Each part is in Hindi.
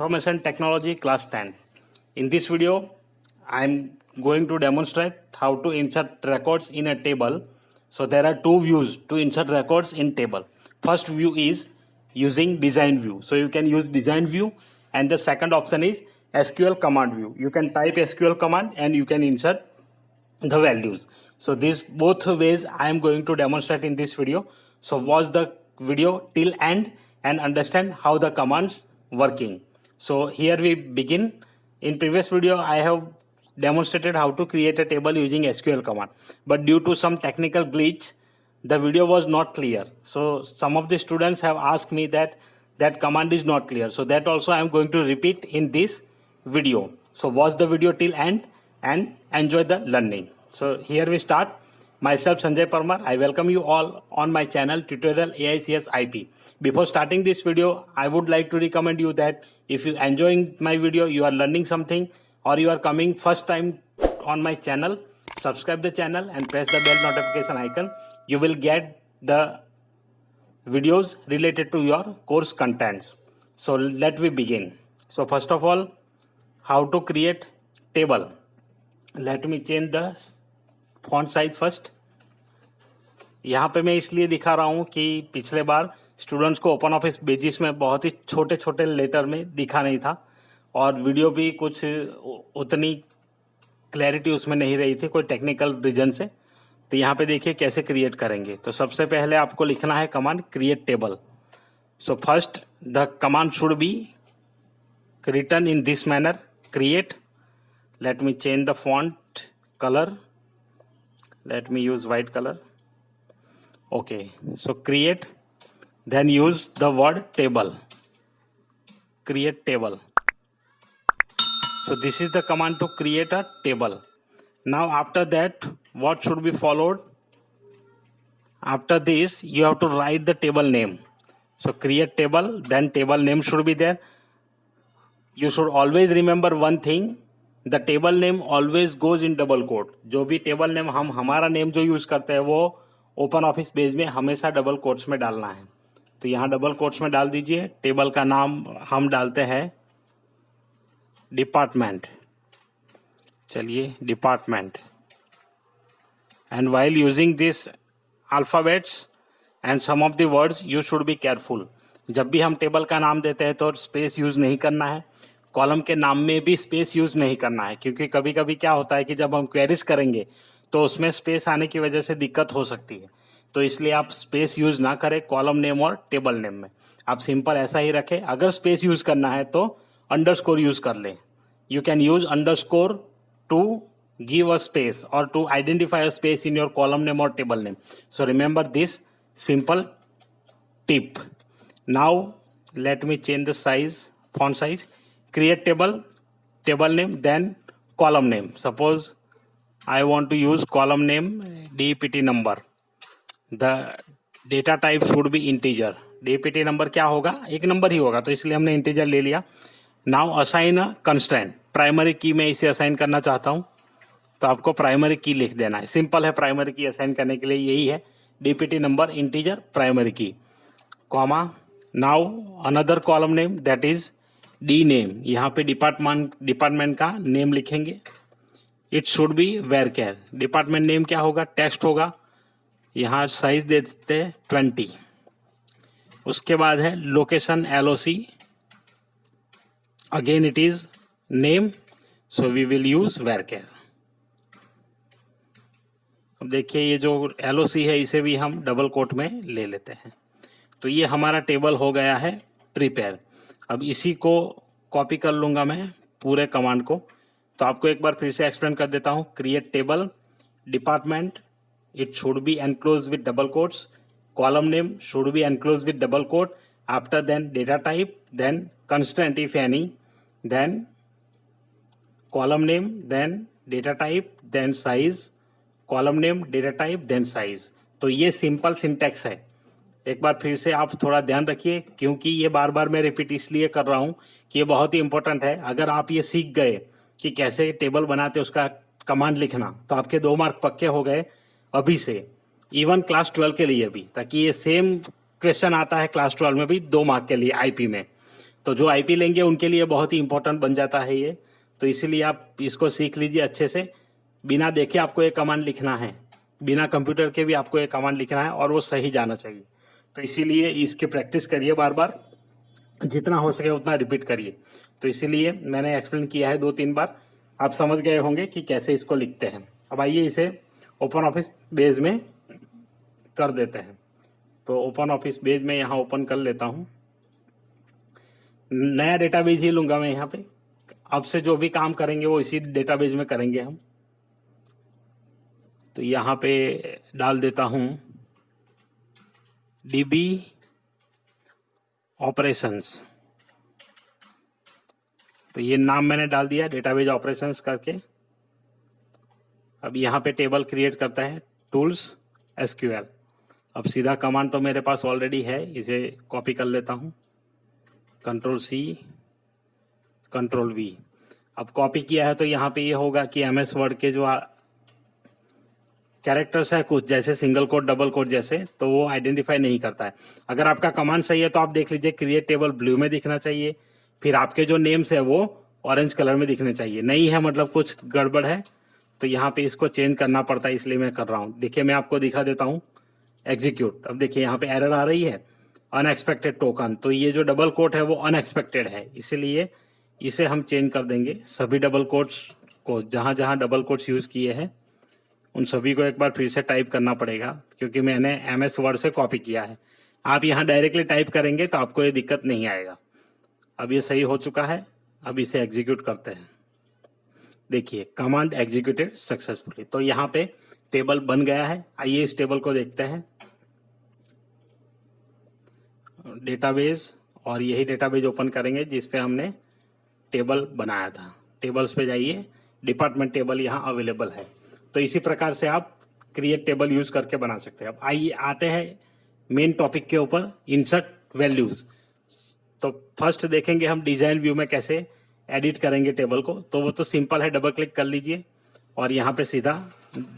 Information Technology Class 10. In this video, I am going to demonstrate how to insert records in a table. So there are two views to insert records in table. First view is using design view. So you can use design view, and the second option is SQL command view. You can type SQL command and you can insert the values. So these both ways I am going to demonstrate in this video. So watch the video till end and understand how the commands working. So here we begin. In previous video I have demonstrated how to create a table using SQL command, but due to some technical glitch the video was not clear. So some of the students have asked me that command is not clear. So that also I am going to repeat in this video. So watch the video till end and enjoy the learning. So here we start. Myself Sanjay Parmar. I welcome you all on my channel Tutorial AICS IP. Before starting this video, I would like to recommend you that if you enjoying my video, you are learning something, or you are coming first time on my channel, subscribe the channel and press the bell notification icon. You will get the videos related to your course contents. So let we begin. So first of all, how to create table. Let me change the font size first. यहाँ पे मैं इसलिए दिखा रहा हूँ कि पिछले बार स्टूडेंट्स को ओपन ऑफिस बेसिस में बहुत ही छोटे छोटे लेटर में दिखा नहीं था, और वीडियो भी कुछ उतनी क्लैरिटी उसमें नहीं रही थी कोई टेक्निकल रीजन से. तो यहाँ पे देखिए कैसे क्रिएट करेंगे. तो सबसे पहले आपको लिखना है command create table. So first the command should be written in this manner, create. Let me change the font colour. Let me use white color. Okay, so create, then use the word table. Create table. So this is the command to create a table. Now after that, what should be followed? After this, you have to write the table name. So create table, then table name should be there. You should always remember one thing. The table name always goes in double quote. जो भी टेबल नेम हम हमारा नेम जो यूज करते हैं वो ओपन ऑफिस पेज में हमेशा डबल कोट्स में डालना है. तो यहाँ डबल कोट्स में डाल दीजिए. टेबल का नाम हम डालते हैं डिपार्टमेंट. चलिए department. And while using this alphabets and some of the words you should be careful. जब भी हम टेबल का नाम देते हैं तो स्पेस यूज नहीं करना है. कॉलम के नाम में भी स्पेस यूज नहीं करना है, क्योंकि कभी कभी क्या होता है कि जब हम क्वेरीज करेंगे तो उसमें स्पेस आने की वजह से दिक्कत हो सकती है. तो इसलिए आप स्पेस यूज ना करें कॉलम नेम और टेबल नेम में. आप सिंपल ऐसा ही रखें. अगर स्पेस यूज करना है तो अंडरस्कोर यूज कर लें. You can use underscore to give a space और to identify a space in your column name और table name. So remember this simple tip. Now let me change the size, font size. Create table, table name, then column name. Suppose I want to use column name DPT number. The data type should be integer. DPT number क्या होगा? एक नंबर ही होगा, तो इसलिए हमने integer ले लिया. Now assign a constraint. Primary की में इसे असाइन करना चाहता हूँ, तो आपको प्राइमरी की लिख देना है. सिंपल है प्राइमरी की असाइन करने के लिए, यही है DPT number integer primary key, comma. Now another column name that is D name. यहाँ पे डिपार्टमेंट का नेम लिखेंगे. It should be varchar. Department name क्या होगा? टेक्स्ट होगा. यहाँ साइज दे देते हैं 20. उसके बाद है location LOC. Again it is name, so we will use varchar. अब देखिए ये जो LOC है इसे भी हम डबल कोट में ले लेते हैं. तो ये हमारा टेबल हो गया है प्रिपेयर. अब इसी को कॉपी कर लूंगा मैं पूरे कमांड को. तो आपको एक बार फिर से एक्सप्लेन कर देता हूं. Create table, department, it should be enclose with double quotes. Column name should be enclose with double quote. After then data type, then constant if any, then column name, then data type, then size. Column name, data type, then size. तो ये सिंपल सिंटेक्स है. एक बार फिर से आप थोड़ा ध्यान रखिए, क्योंकि ये बार बार मैं रिपीट इसलिए कर रहा हूं कि ये बहुत ही इंपॉर्टेंट है. अगर आप ये सीख गए कि कैसे टेबल बनाते उसका कमांड लिखना, तो आपके 2 मार्क पक्के हो गए अभी से, इवन क्लास 12 के लिए भी. ताकि ये सेम क्वेश्चन आता है क्लास 12 में भी 2 मार्क के लिए आईपी में. तो जो आईपी लेंगे उनके लिए बहुत ही इंपॉर्टेंट बन जाता है ये। तो इसीलिए आप इसको सीख लीजिए अच्छे से। बिना देखे आपको ये कमांड लिखना है, बिना कंप्यूटर के भी आपको ये कमांड लिखना है और वो सही जाना चाहिए। तो इसीलिए इसकी प्रैक्टिस करिए, बार बार जितना हो सके उतना रिपीट करिए। तो इसीलिए मैंने एक्सप्लेन किया है 2-3 बार, आप समझ गए होंगे कि कैसे इसको लिखते हैं। अब आइए इसे ओपन ऑफिस बेस में कर देते हैं। तो ओपन ऑफिस बेस में यहाँ ओपन कर लेता हूँ। नया डेटाबेस ही लूंगा मैं यहाँ पे। अब से जो भी काम करेंगे वो इसी डेटाबेस में करेंगे हम। तो यहाँ पे डाल देता हूँ DB ऑपरेशंस। तो ये नाम मैंने डाल दिया डेटाबेस ऑपरेशंस करके। अब यहाँ पे टेबल क्रिएट करता है टूल्स SQL। अब सीधा कमांड तो मेरे पास ऑलरेडी है, इसे कॉपी कर लेता हूँ, Ctrl+C Ctrl+V। अब कॉपी किया है तो यहाँ पे ये होगा कि MS वर्ड के जो कैरेक्टर्स है कुछ जैसे सिंगल कोट डबल कोट जैसे, तो वो आइडेंटिफाई नहीं करता है। अगर आपका कमांड सही है तो आप देख लीजिए क्रिएट टेबल ब्लू में दिखना चाहिए, फिर आपके जो नेम्स है वो ऑरेंज कलर में दिखने चाहिए। नहीं है मतलब कुछ गड़बड़ है, तो यहाँ पे इसको चेंज करना पड़ता है, इसलिए मैं कर रहा हूँ। देखिए मैं आपको दिखा देता हूँ एग्जीक्यूट। अब देखिए यहाँ पे एरर आ रही है अनएक्सपेक्टेड टोकन, तो ये जो डबल कोट है वो अनएक्सपेक्टेड है, इसीलिए इसे हम चेंज कर देंगे। सभी डबल कोट्स को जहाँ जहाँ डबल कोट्स यूज किए हैं उन सभी को एक बार फिर से टाइप करना पड़ेगा, क्योंकि मैंने MS वर्ड से कॉपी किया है। आप यहाँ डायरेक्टली टाइप करेंगे तो आपको ये दिक्कत नहीं आएगा। अब ये सही हो चुका है, अब इसे एग्जीक्यूट करते हैं। देखिए कमांड एग्जीक्यूटेड सक्सेसफुली। तो यहाँ पे टेबल बन गया है। आइए इस टेबल को देखते हैं, डेटाबेस, और यही डेटाबेस ओपन करेंगे जिसपे हमने टेबल बनाया था। टेबल्स पे जाइए, डिपार्टमेंट टेबल यहाँ अवेलेबल है। तो इसी प्रकार से आप क्रिएट टेबल यूज करके बना सकते हैं। अब आइए आते हैं मेन टॉपिक के ऊपर, इंसर्ट वैल्यूज। तो फर्स्ट देखेंगे हम डिजाइन व्यू में कैसे एडिट करेंगे टेबल को। तो वो तो सिंपल है, डबल क्लिक कर लीजिए और यहाँ पे सीधा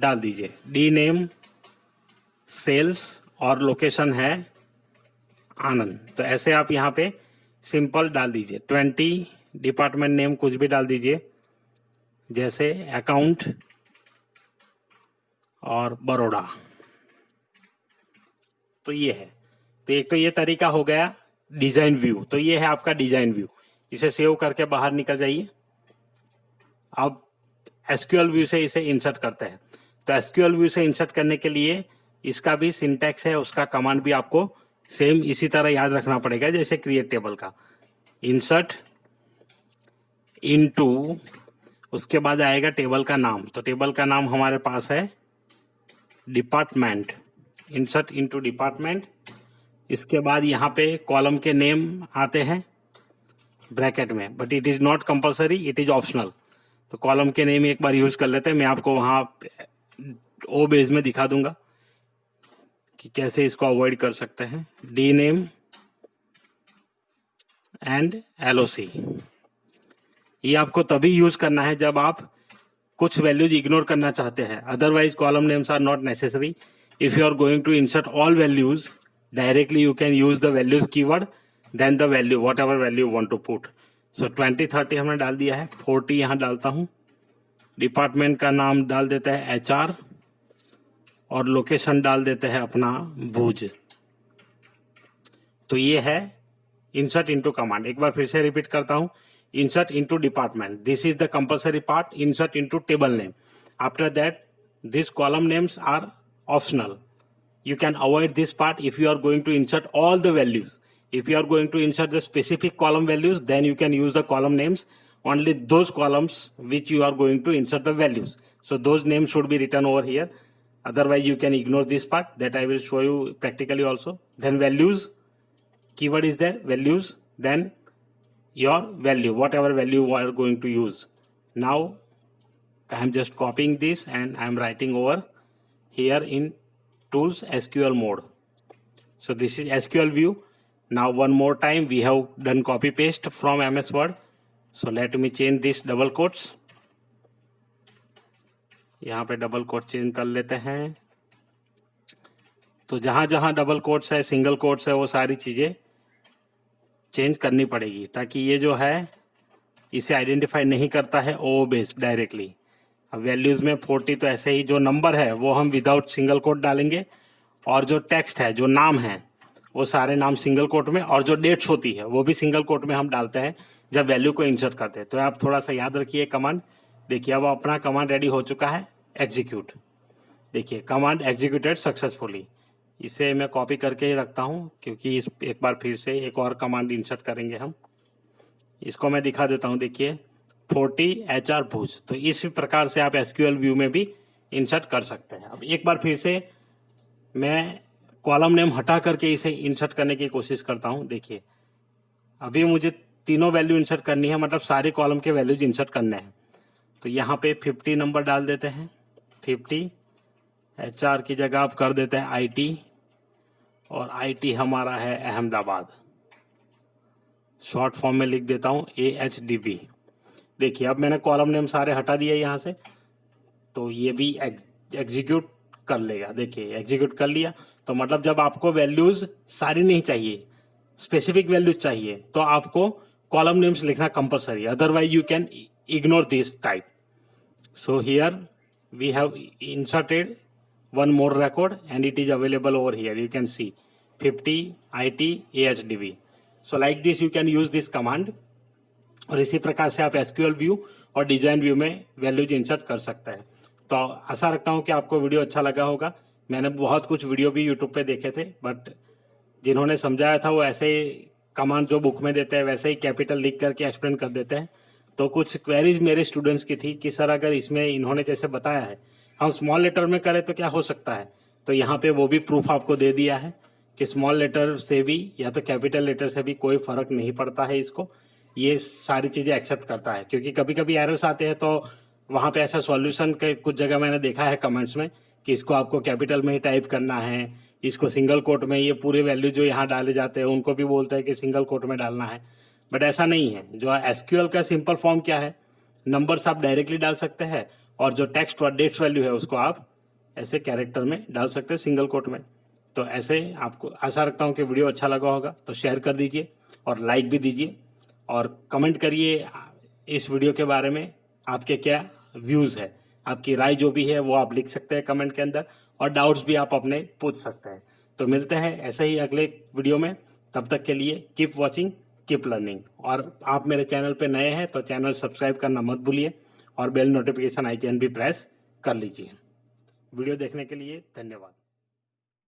डाल दीजिए डी नेम सेल्स और लोकेशन है आनंद। तो ऐसे आप यहाँ पे सिंपल डाल दीजिए। 20 डिपार्टमेंट नेम कुछ भी डाल दीजिए, जैसे अकाउंट और बड़ौदा। तो ये है। तो एक तो ये तरीका हो गया डिजाइन व्यू। तो ये है आपका डिजाइन व्यू। इसे सेव करके बाहर निकल जाइए। अब SQL व्यू से इसे इंसर्ट करते हैं। तो SQL व्यू से इंसर्ट करने के लिए इसका भी सिंटैक्स है, उसका कमांड भी आपको सेम इसी तरह याद रखना पड़ेगा जैसे क्रिएट टेबल का। इंसर्ट इनटू, उसके बाद आएगा टेबल का नाम। तो टेबल का नाम हमारे पास है डिपार्टमेंट। Insert into department. इसके बाद यहाँ पे कॉलम के नेम आते हैं ब्रैकेट में, but it is not compulsory, it is optional. तो कॉलम के नेम एक बार यूज कर लेते हैं। मैं आपको वहां ओ बेस में दिखा दूंगा कि कैसे इसको अवॉइड कर सकते हैं। D name and LOC। ये आपको तभी यूज करना है जब आप कुछ वैल्यूज इग्नोर करना चाहते हैं, otherwise column names are not necessary. If you are going to insert all values directly you can use the values keyword, then the value whatever value want to put. So 20 30 हमने डाल दिया है, 40 यहाँ डालता हूँ। डिपार्टमेंट का नाम डाल देते हैं HR और लोकेशन डाल देते हैं अपना भुज। तो ये है इंसर्ट इनटू कमांड। एक बार फिर से रिपीट करता हूँ, insert into department, this is the compulsory part. Insert into table name, after that these column names are optional. You can avoid this part if you are going to insert all the values. If you are going to insert the specific column values, then you can use the column names, only those columns which you are going to insert the values. So those names should be written over here, otherwise you can ignore this part that I will show you practically also. Then values, keyword is there, values, then your value, whatever value you are going to use. Now I am just copying this and I am writing over here in tools SQL mode. So this is SQL view. Now one more time we have done copy paste from MS Word. So let me change this double quotes. यहाँ पे डबल कोट चेंज कर लेते हैं। तो जहां जहां डबल कोट्स है, सिंगल कोट्स है, वो सारी चीजें चेंज करनी पड़ेगी, ताकि ये जो है इसे आइडेंटिफाई नहीं करता है ओ बेस डायरेक्टली। अब वैल्यूज़ में 40 तो ऐसे ही जो नंबर है वो हम विदाउट सिंगल कोट डालेंगे, और जो टेक्स्ट है, जो नाम है, वो सारे नाम सिंगल कोट में, और जो डेट्स होती है वो भी सिंगल कोट में हम डालते हैं जब वैल्यू को इंसर्ट करते हैं। तो आप थोड़ा सा याद रखिए कमांड। देखिए अब अपना कमांड रेडी हो चुका है, एग्जीक्यूट। देखिए कमांड एग्जीक्यूटेड सक्सेसफुली। इसे मैं कॉपी करके ही रखता हूँ, क्योंकि इस एक बार फिर से एक और कमांड इंसर्ट करेंगे हम। इसको मैं दिखा देता हूँ। देखिए 40 HR भुज। तो इस प्रकार से आप SQL व्यू में भी इंसर्ट कर सकते हैं। अब एक बार फिर से मैं कॉलम नेम हटा करके इसे इंसर्ट करने की कोशिश करता हूँ। देखिए अभी मुझे तीनों वैल्यू इंसर्ट करनी है, मतलब सारे कॉलम के वैल्यूज इंसर्ट करने हैं। तो यहाँ पे 50 नंबर डाल देते हैं, 50। HR की जगह आप कर देते हैं IT, और IT हमारा है अहमदाबाद। शॉर्ट फॉर्म में लिख देता हूँ AHDB। देखिए अब मैंने कॉलम नेम सारे हटा दिए यहाँ से, तो ये भी एग्जीक्यूट कर लेगा। देखिए एग्जीक्यूट कर लिया। तो मतलब जब आपको वैल्यूज सारी नहीं चाहिए, स्पेसिफिक वैल्यूज चाहिए, तो आपको कॉलम नेम्स लिखना compulsory, otherwise you can ignore this type. So here we have inserted one more record and it is available over here. You can see 50 IT AHDB. So like this you can use this command, और इसी प्रकार से आप SQL व्यू और डिजाइन व्यू में वैल्यूज इंसर्ट कर सकते हैं। तो आशा रखता हूँ कि आपको वीडियो अच्छा लगा होगा। मैंने बहुत कुछ वीडियो भी यूट्यूब पे देखे थे, बट जिन्होंने समझाया था वो ऐसे कमांड जो बुक में देते हैं वैसे ही कैपिटल लिख करके एक्सप्लेन कर देते हैं। तो कुछ क्वेरीज मेरे स्टूडेंट्स की थी कि सर अगर इसमें इन्होंने जैसे बताया है हम स्मॉल लेटर में करें तो क्या हो सकता है। तो यहाँ पे वो भी प्रूफ आपको दे दिया है कि स्मॉल लेटर से भी या तो कैपिटल लेटर से भी कोई फर्क नहीं पड़ता है। इसको ये सारी चीजें एक्सेप्ट करता है, क्योंकि कभी कभी एरर्स आते हैं। तो वहां पे ऐसा सॉल्यूशन के कुछ जगह मैंने देखा है कमेंट्स में कि इसको आपको कैपिटल में ही टाइप करना है, इसको सिंगल कोट में, ये पूरे वैल्यू जो यहाँ डाले जाते हैं उनको भी बोलते हैं कि सिंगल कोट में डालना है। बट ऐसा नहीं है। जो SQL का सिंपल फॉर्म क्या है, नंबर्स आप डायरेक्टली डाल सकते हैं, और जो टेक्स्ट और डेट्स वैल्यू है उसको आप ऐसे कैरेक्टर में डाल सकते हैं, सिंगल कोट में। तो ऐसे आपको आशा रखता हूँ कि वीडियो अच्छा लगा होगा। तो शेयर कर दीजिए और लाइक भी दीजिए, और कमेंट करिए इस वीडियो के बारे में आपके क्या व्यूज़ है। आपकी राय जो भी है वो आप लिख सकते हैं कमेंट के अंदर, और डाउट्स भी आप अपने पूछ सकते हैं। तो मिलते हैं ऐसे ही अगले वीडियो में। तब तक के लिए कीप वॉचिंग, कीप लर्निंग। और आप मेरे चैनल पे नए हैं तो चैनल सब्सक्राइब करना मत भूलिए, और बेल नोटिफिकेशन आइकन भी प्रेस कर लीजिए। वीडियो देखने के लिए धन्यवाद।